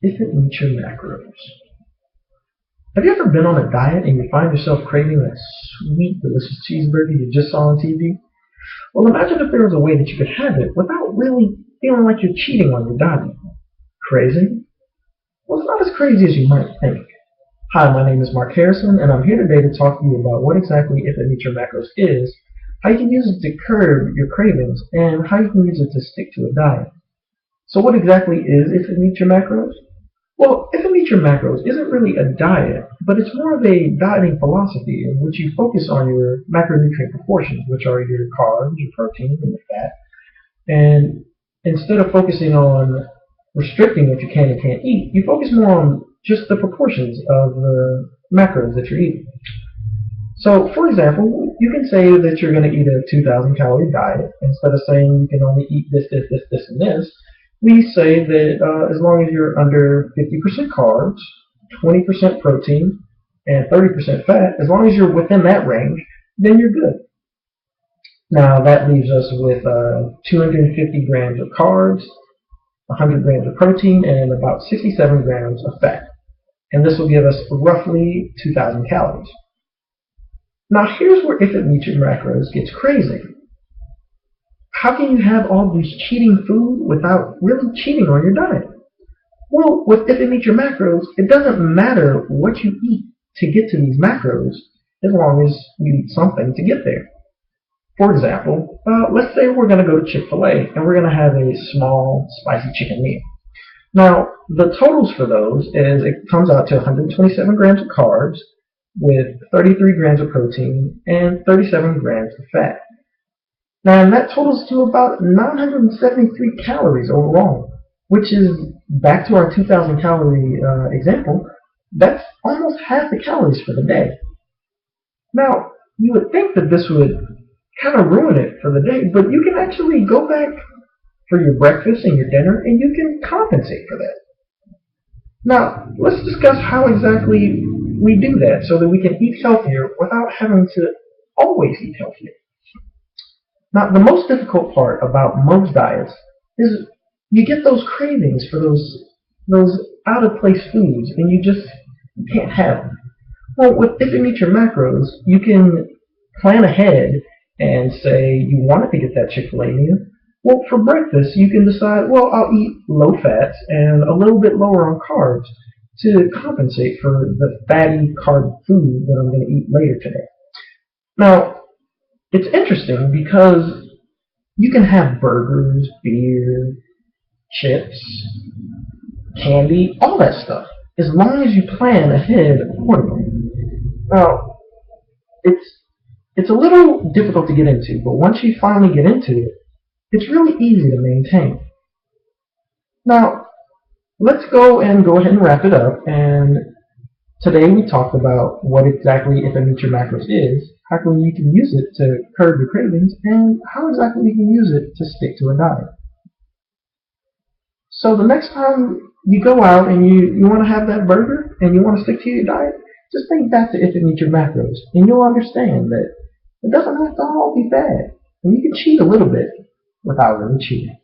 if it meets your macros. Have you ever been on a diet and you find yourself craving that sweet, delicious cheeseburger you just saw on TV? Well, imagine if there was a way that you could have it without really feeling like you're cheating on your diet. Crazy? Well, it's not as crazy as you might think. Hi, my name is Mark Harrison, and I'm here today to talk to you about what exactly If It Meets Your Macros is, how you can use it to curb your cravings, and how you can use it to stick to a diet. So what exactly is If It Meets Your Macros? Well, If It Meets Your Macros isn't really a diet, but it's more of a dieting philosophy in which you focus on your macronutrient proportions, which are your carbs, your protein, and your fat. And instead of focusing on restricting what you can and can't eat, you focus more on just the proportions of the macros that you're eating. So, for example, you can say that you're going to eat a 2,000 calorie diet. Instead of saying you can only eat this, and this, we say that as long as you're under 50% carbs, 20% protein, and 30% fat, as long as you're within that range, then you're good. Now that leaves us with 250 grams of carbs, 100 grams of protein, and about 67 grams of fat. And this will give us roughly 2,000 calories. Now here's where If It Meets Your Macros gets crazy. How can you have all these cheating food without really cheating on your diet? Well, with If It Meets Your Macros, it doesn't matter what you eat to get to these macros as long as you eat something to get there. For example, let's say we're going to go to Chick-fil-A and we're going to have a small spicy chicken meal. Now, the totals for those is it comes out to 127 grams of carbs with 33 grams of protein and 37 grams of fat. Now, and that totals to about 973 calories overall, which is, back to our 2,000 calorie example, that's almost half the calories for the day. Now, you would think that this would kind of ruin it for the day, but you can actually go back for your breakfast and your dinner and you can compensate for that. Now, let's discuss how exactly we do that so that we can eat healthier without having to always eat healthier. Now, the most difficult part about most diets is you get those cravings for those out-of-place foods and you can't have them. Well, with If It Meets Your Macros, you can plan ahead and say you wanted to get that Chick-fil-A meal. Well, for breakfast, you can decide, well, I'll eat low fats and a little bit lower on carbs to compensate for the fatty carb food that I'm going to eat later today. Now, it's interesting because you can have burgers, beer, chips, candy, all that stuff, as long as you plan ahead accordingly. Now, it's a little difficult to get into, but once you finally get into it, it's really easy to maintain. Now, let's go ahead and wrap it up. And today we talked about what exactly If It Meets Your Macros is, how you can use it to curb your cravings, and how exactly you can use it to stick to a diet. So the next time you go out and you want to have that burger and you want to stick to your diet, just think back to If It Meets Your Macros, and you'll understand that it doesn't have to all be bad. And you can cheat a little bit without really cheating.